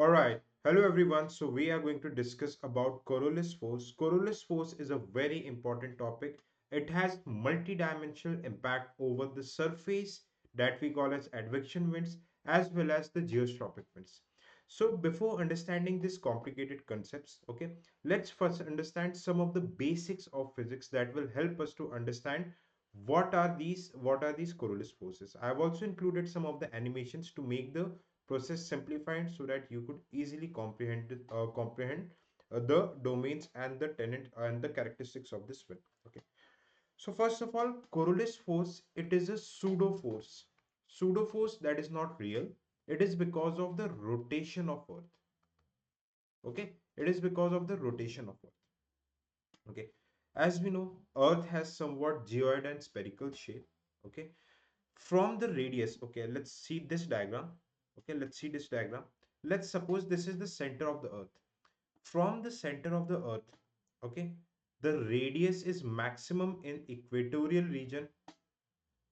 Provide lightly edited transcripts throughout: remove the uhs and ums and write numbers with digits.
All right. Hello, everyone. So we are going to discuss about Coriolis force. Coriolis force is a very important topic. It has multi-dimensional impact over the surface that we call as advection winds as well as the geostrophic winds. So before understanding these complicated concepts, okay, let's first understand some of the basics of physics that will help us to understand what are these Coriolis forces. I have also included some of the animations to make the process simplified so that you could easily comprehend the domains and the tenant and the characteristics of this wind. Okay, so first of all, Coriolis force, it is a pseudo force that is not real. It is because of the rotation of earth. Okay, it is because of the rotation of earth. Okay, as we know, earth has somewhat geoid and spherical shape. Okay, from the radius, okay, let's see this diagram. Okay, let's see this diagram. Let's suppose this is the center of the earth. From the center of the earth, okay, the radius is maximum in equatorial region,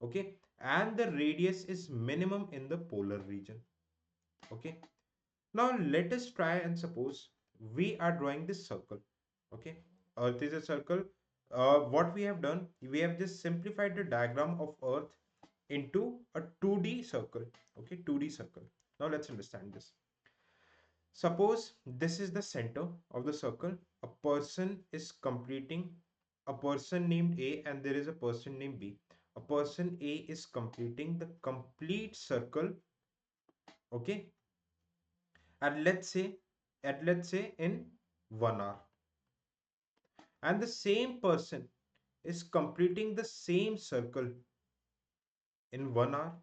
okay, and the radius is minimum in the polar region. Okay, now let us try and suppose we are drawing this circle. Okay, earth is a circle. What we have done, we have just simplified the diagram of earth into a 2D circle. Okay, 2D circle. Now let's understand this. Suppose this is the center of the circle. A person is completing, a person named A, and there is a person named B. A person A is completing the complete circle, okay, and let's say in 1 hour. And the same person is completing the same circle in 1 hour.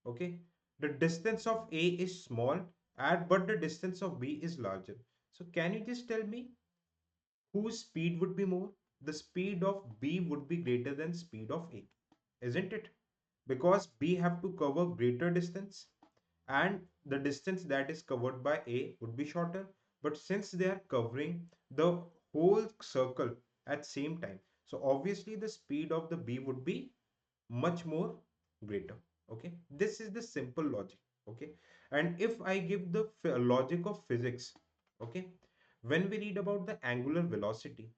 Okay, the distance of A is small, and but the distance of B is larger. So can you just tell me whose speed would be more? The speed of B would be greater than speed of A, isn't it? Because B have to cover greater distance and the distance that is covered by A would be shorter. But since they are covering the whole circle at same time, so obviously the speed of the B would be much more greater. Okay, this is the simple logic. Okay, and if I give the logic of physics, okay, when we read about the angular velocity,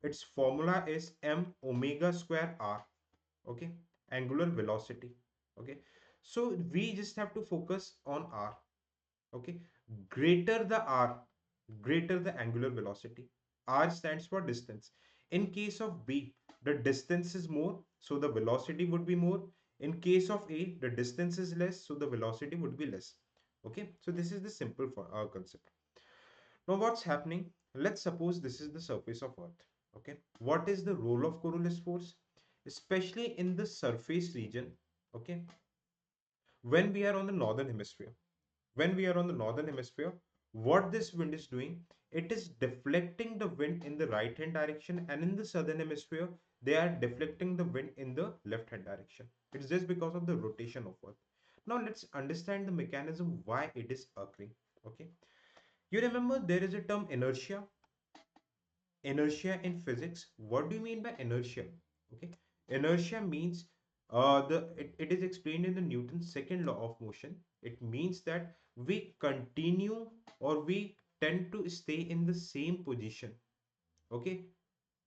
its formula is m omega square r. Okay, angular velocity. Okay, so we just have to focus on r. Okay, greater the r, greater the angular velocity. R stands for distance. In case of B, the distance is more, so the velocity would be more. In case of A, the distance is less, so the velocity would be less. Okay, so this is the simple for our concept. Now what's happening, let's suppose this is the surface of earth. Okay, what is the role of Coriolis force, especially in the surface region? Okay, when we are on the northern hemisphere, what this wind is doing, it is deflecting the wind in the right hand direction, and in the southern hemisphere they are deflecting the wind in the left hand direction. It's just because of the rotation of earth. Now let's understand the mechanism why it is occurring. Okay, you remember there is a term inertia. Inertia in physics, what do you mean by inertia? Okay, inertia means it is explained in the Newton's second law of motion. It means that we continue or we tend to stay in the same position, okay,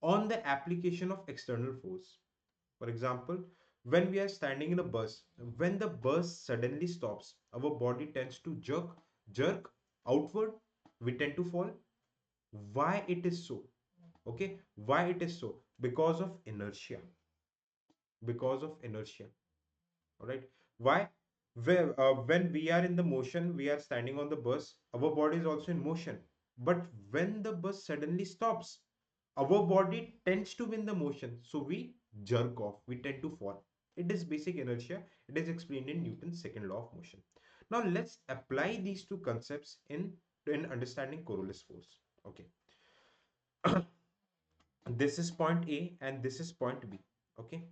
on the application of external force. For example, when we are standing in a bus, when the bus suddenly stops, our body tends to jerk outward, we tend to fall. Why it is so? Okay, why it is so? Because of inertia. Because of inertia. All right, why? When we are in the motion, we are standing on the bus, our body is also in motion. But when the bus suddenly stops, our body tends to win the motion, so we jerk off, we tend to fall. It is basic inertia. It is explained in Newton's second law of motion. Now let's apply these two concepts in understanding Coriolis force. Okay, this is point A and this is point B. Okay,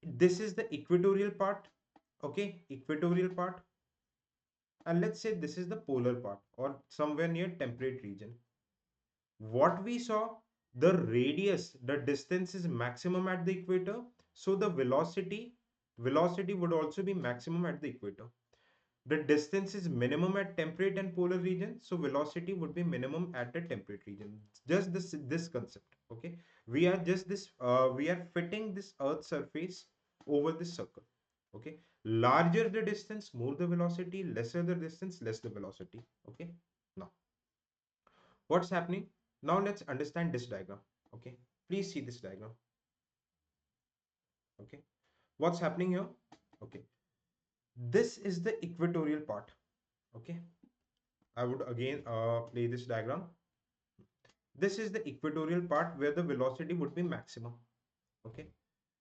this is the equatorial part. Okay, equatorial part, and let's say this is the polar part or somewhere near temperate region. What we saw, the radius, the distance is maximum at the equator, so the velocity would also be maximum at the equator. The distance is minimum at temperate and polar region, so velocity would be minimum at the temperate region. Just this concept. Okay, we are fitting this earth surface over this circle. Okay, larger the distance, more the velocity; lesser the distance, less the velocity. Okay, now what's happening? Now let's understand this diagram. Okay, please see this diagram. Okay, what's happening here? Okay, this is the equatorial part. Okay, I would again play this diagram. This is the equatorial part where the velocity would be maximum. Okay,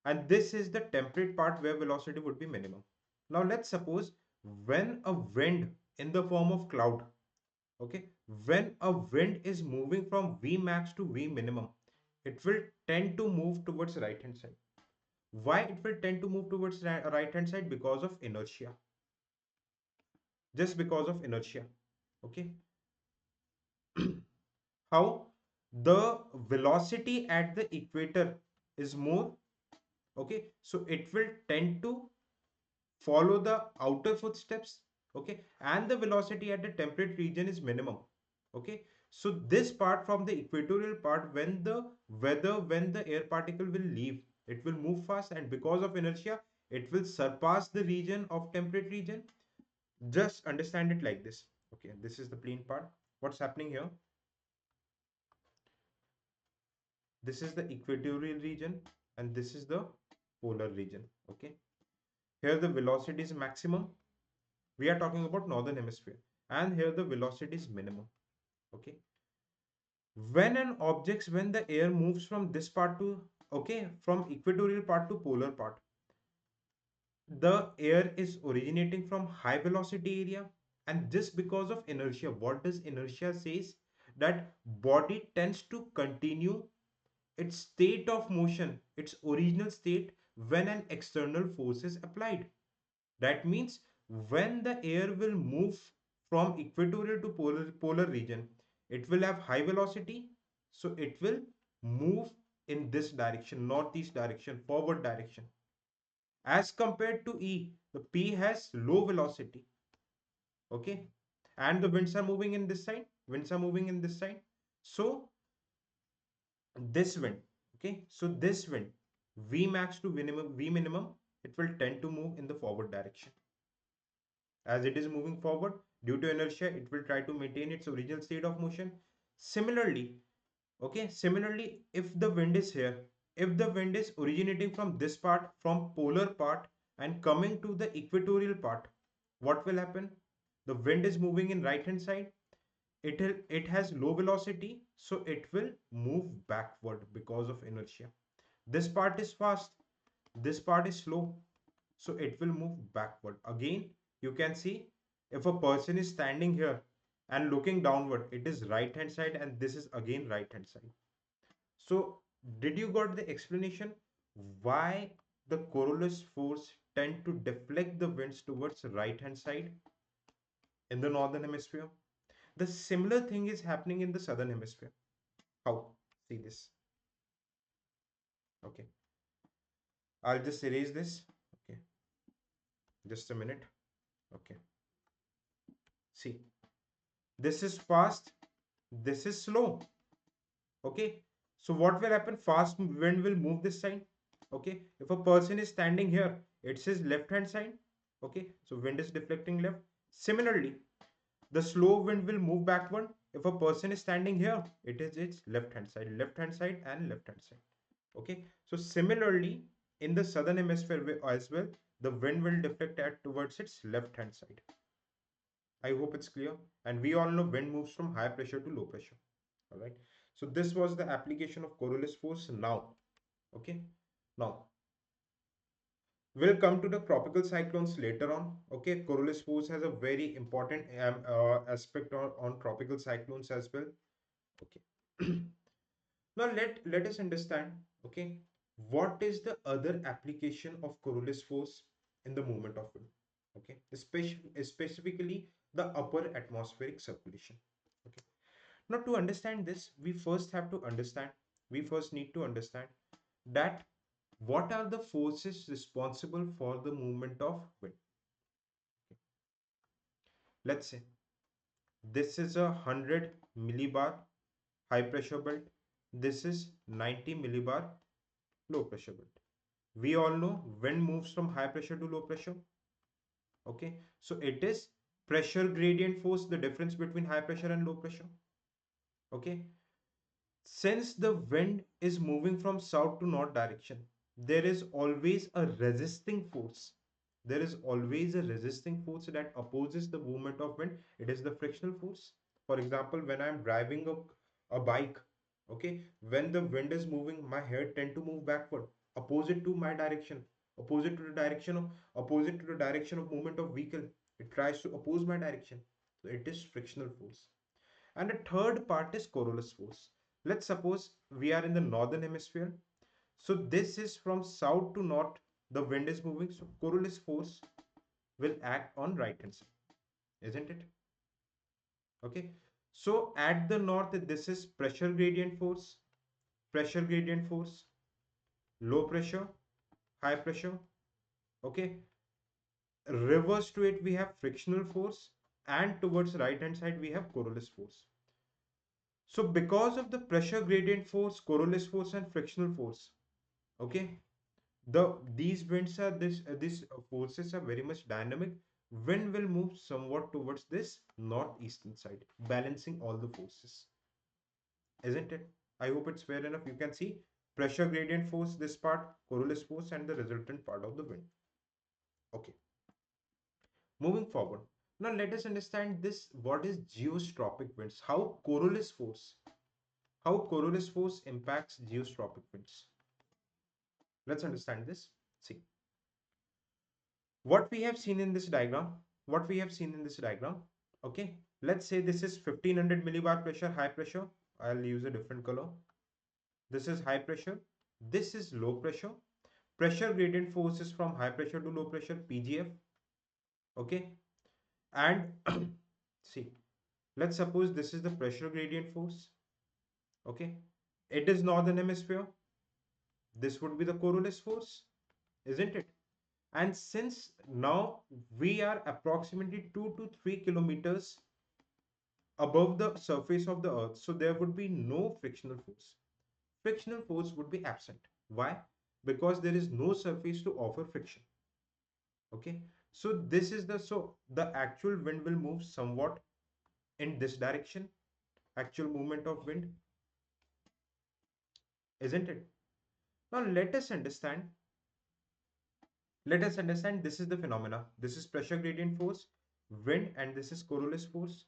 and this is the temperate part where velocity would be minimum. Now let's suppose when a wind in the form of cloud, okay, when a wind is moving from V max to V minimum, it will tend to move towards right hand side. Why it will tend to move towards right hand side? Because of inertia. Just because of inertia. Okay, how the velocity at the equator is more. Okay, so it will tend to follow the outer footsteps. Okay, and the velocity at the temperate region is minimum. Okay, so this part from the equatorial part, when the air particle will leave, it will move fast, and because of inertia it will surpass the region of temperate region. Just understand it like this. Okay, this is the plane part. What's happening here? This is the equatorial region and this is the polar region. Okay, here the velocity is maximum. We are talking about northern hemisphere, and here the velocity is minimum. Okay, when the air moves from this part to, okay, from equatorial part to polar part, the air is originating from high velocity area, and just because of inertia. What does inertia says? That body tends to continue its state of motion, its original state, when an external force is applied. That means when the air will move from equatorial to polar region, it will have high velocity, so it will move in this direction, northeast direction, forward direction. As compared to E, the P has low velocity. Okay, and the winds are moving in this side. Winds are moving in this side. So this wind, okay, so this wind, V max to V minimum, it will tend to move in the forward direction. As it is moving forward, due to inertia, it will try to maintain its original state of motion. Similarly, okay, similarly, if the wind is here, if the wind is originating from this part, from polar part, and coming to the equatorial part, what will happen? The wind is moving in right hand side. It has low velocity, so it will move backward because of inertia. This part is fast, this part is slow, so it will move backward. Again, you can see, if a person is standing here and looking downward, it is right hand side, and this is again right hand side. So did you got the explanation why the Coriolis force tend to deflect the winds towards right hand side in the northern hemisphere? The similar thing is happening in the southern hemisphere. How? See this. Okay, I'll just erase this. Okay, just a minute. Okay, see, this is fast, this is slow. Okay, so what will happen? Fast wind will move this side. Okay, if a person is standing here, it's his left hand side. Okay, so wind is deflecting left. Similarly, the slow wind will move backward. If a person is standing here, it is its left hand side, and left hand side. Okay, so similarly, in the southern hemisphere as well, the wind will deflect towards its left hand side. I hope it's clear. And we all know wind moves from high pressure to low pressure. All right. So this was the application of Coriolis force. Now, okay. Now we'll come to the tropical cyclones later on. Okay, Coriolis force has a very important aspect on tropical cyclones as well. Okay. Now let us understand. Okay, what is the other application of Coriolis force in the movement of wind? Okay, specifically the upper atmospheric circulation. Okay. Now, to understand this, we first need to understand that what are the forces responsible for the movement of wind. Let's say this is a 100 millibar high pressure belt. This is 90 millibar low pressure belt. We all know wind moves from high pressure to low pressure. Okay, so it is pressure gradient force, the difference between high pressure and low pressure. Okay, since the wind is moving from south to north direction, there is always a resisting force. There is always a resisting force that opposes the movement of wind. It is the frictional force. For example, when I'm driving a bike, okay, when the wind is moving, my head tend to move backward, opposite to my direction, opposite to the direction of movement of vehicle. It tries to oppose my direction. So it is frictional force. And the third part is Coriolis force. Let's suppose we are in the northern hemisphere. So this is from south to north, the wind is moving. So Coriolis force will act on right hand side, isn't it? Okay. So at the north, this is pressure gradient force, low pressure, high pressure. Okay. Reverse to it, we have frictional force, and towards right hand side, we have Coriolis force. So because of the pressure gradient force, Coriolis force, and frictional force, okay, these winds are these forces are very much dynamic. Wind will move somewhat towards this northeastern side, balancing all the forces, isn't it? I hope it's fair enough. You can see pressure gradient force, this part, Coriolis force, and the resultant part of the wind. Okay, moving forward. Now let us understand this. What is geostropic winds? How Coriolis force impacts geostropic winds. Let's understand this. See, what we have seen in this diagram, okay, let's say this is 1500 millibar pressure, high pressure. I'll use a different color. This is high pressure, this is low pressure. Pressure gradient force is from high pressure to low pressure, PGF. Okay, and see, let's suppose this is the pressure gradient force. Okay, it is northern hemisphere. This would be the Coriolis force, isn't it? And since now we are approximately 2 to 3 kilometers above the surface of the earth, so there would be no frictional force. Frictional force would be absent. Why? Because there is no surface to offer friction. Okay, so the actual wind will move somewhat in this direction, actual movement of wind, isn't it? Now let us understand this is the phenomena. This is pressure gradient force, wind, and this is Coriolis force.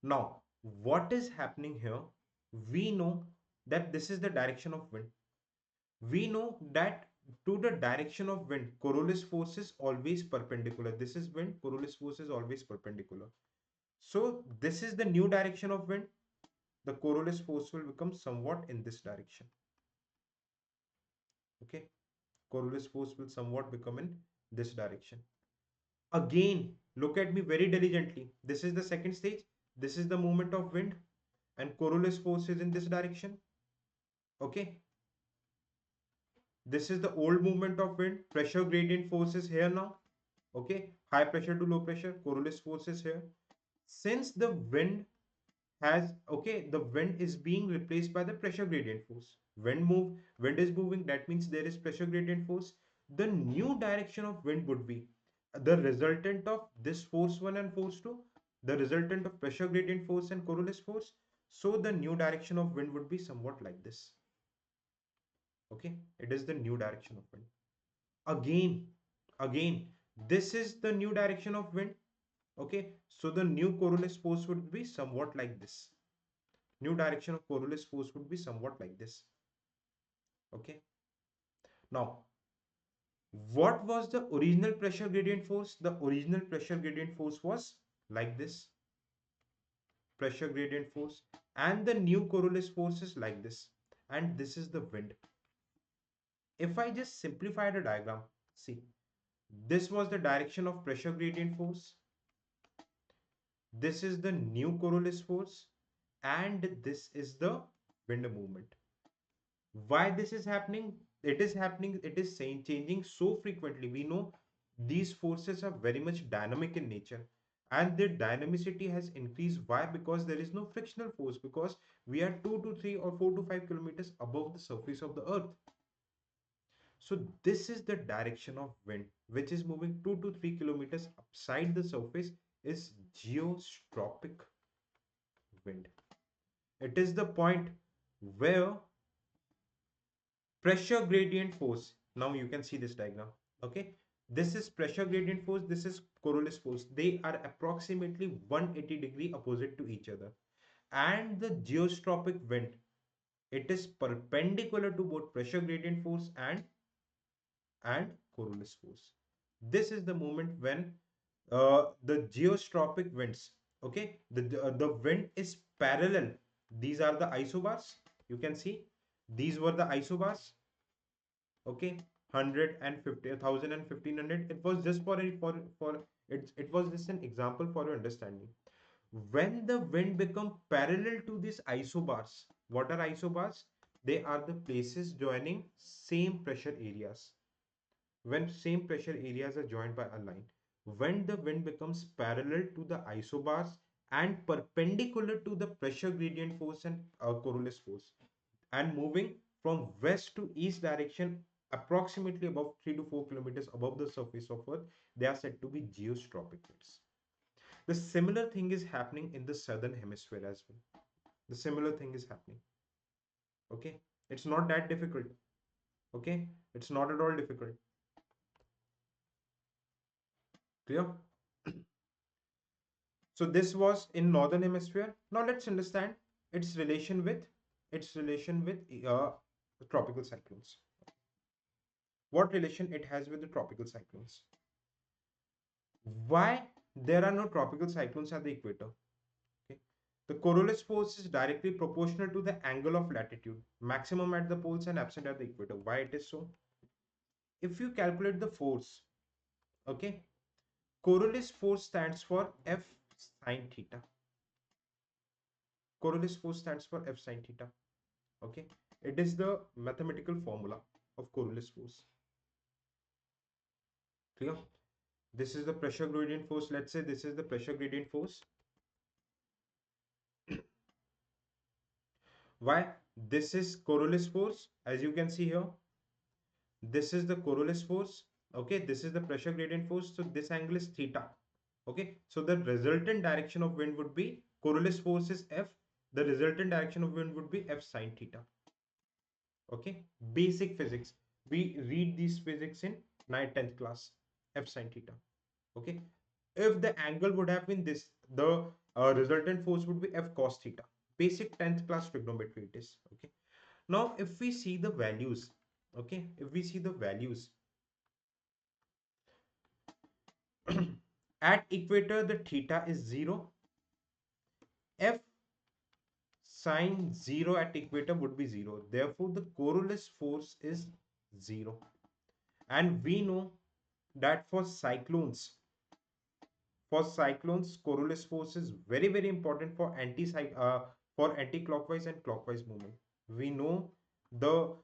Now, what is happening here? We know that this is the direction of wind. We know that to the direction of wind, Coriolis force is always perpendicular. This is wind, Coriolis force is always perpendicular. So, this is the new direction of wind. The Coriolis force will become somewhat in this direction. Okay, Coriolis force will somewhat become in this direction. Again, look at me very diligently. This is the second stage. This is the movement of wind, and Coriolis force is in this direction. Okay, this is the old movement of wind. Pressure gradient force is here now. Okay, high pressure to low pressure, Coriolis force is here. Since the wind the wind is being replaced by the pressure gradient force. Wind is moving, that means there is pressure gradient force. The new direction of wind would be the resultant of this force 1 and force 2, the resultant of pressure gradient force and Coriolis force. So the new direction of wind would be somewhat like this. Okay, it is the new direction of wind. Again, this is the new direction of wind. Okay, so the new Coriolis force would be somewhat like this. New direction of Coriolis force would be somewhat like this. Okay, now what was the original pressure gradient force? The original pressure gradient force was like this, pressure gradient force, and the new Coriolis force is like this, and this is the wind. If I just simplify the diagram, see, this was the direction of pressure gradient force, this is the new Coriolis force, and this is the wind movement. Why this is happening? It is changing so frequently. We know these forces are very much dynamic in nature, and their dynamicity has increased. Why? Because there is no frictional force, because we are 2 to 3 or 4 to 5 kilometers above the surface of the earth. So this is the direction of wind, which is moving 2 to 3 kilometers upside the surface, is geostropic wind. It is the point where pressure gradient force, now you can see this diagram, okay? This is pressure gradient force, this is Coriolis force. They are approximately 180-degree opposite to each other. And the geostropic wind, it is perpendicular to both pressure gradient force and Coriolis force. This is the moment when the geostropic winds, okay, the wind is parallel. These are the isobars. You can see these were the isobars, okay, 100 and 50, 1000 and 1500. It was just for it was just an example for your understanding. When the wind become parallel to these isobars, what are isobars? They are the places joining same pressure areas. When same pressure areas are joined by a line, when the wind becomes parallel to the isobars and perpendicular to the pressure gradient force and Coriolis force, and moving from west to east direction approximately above 3 to 4 kilometers above the surface of earth, they are said to be geostropic winds. The similar thing is happening in the southern hemisphere as well. The similar thing is happening, okay? It's not that difficult, okay? It's not at all difficult. Clear? So this was in northern hemisphere. Now let's understand its relation with tropical cyclones. What relation it has with the tropical cyclones? Why there are no tropical cyclones at the equator? Okay. The Coriolis force is directly proportional to the angle of latitude, maximum at the poles and absent at the equator. Why it is so? If you calculate the force, okay, Coriolis force stands for F sine theta. Coriolis force stands for F sine theta. Okay, it is the mathematical formula of Coriolis force. Clear? This is the pressure gradient force. Let's say this is the pressure gradient force. Why? This is Coriolis force, as you can see here. This is the Coriolis force. Okay, this is the pressure gradient force. So this angle is theta. Okay, so the resultant direction of wind would be, Coriolis force is F. The resultant direction of wind would be F sine theta. Okay, basic physics. We read these physics in 9th, 10th class. F sine theta. Okay, if the angle would have been this, the resultant force would be F cos theta. Basic 10th class trigonometry it is. Okay, now if we see the values, okay, if we see the values at equator, the theta is 0. F sine 0 at equator would be 0. Therefore the Coriolis force is 0. And we know that for cyclones, Coriolis force is very very important for anti-clockwise and clockwise movement. We know the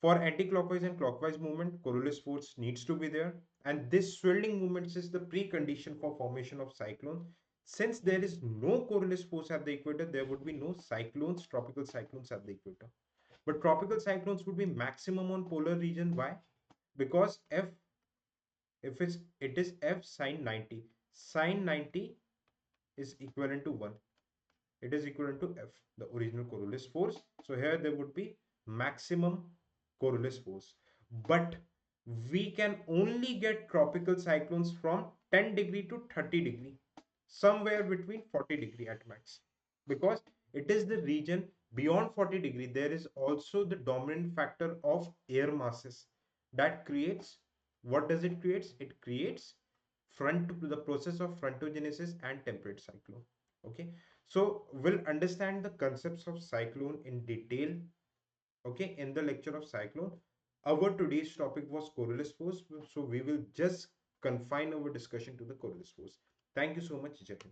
for anti-clockwise and clockwise movement, Coriolis force needs to be there, and this swirling movements is the precondition for formation of cyclone. Since there is no Coriolis force at the equator, there would be no cyclones, tropical cyclones at the equator. But tropical cyclones would be maximum on polar region. Why? Because if it is F sine 90. Sine 90 is equivalent to 1. It is equivalent to F, the original Coriolis force. So here there would be maximum Coriolis force. But we can only get tropical cyclones from 10 degree to 30 degree, somewhere between 40 degree at max, because it is the region beyond 40 degree. There is also the dominant factor of air masses that creates, what does it creates? It creates the process of frontogenesis and temperate cyclone. Okay, so we'll understand the concepts of cyclone in detail, okay, in the lecture of cyclone. Our today's topic was Coriolis force, so we will just confine our discussion to the Coriolis force. Thank you so much, Jatin.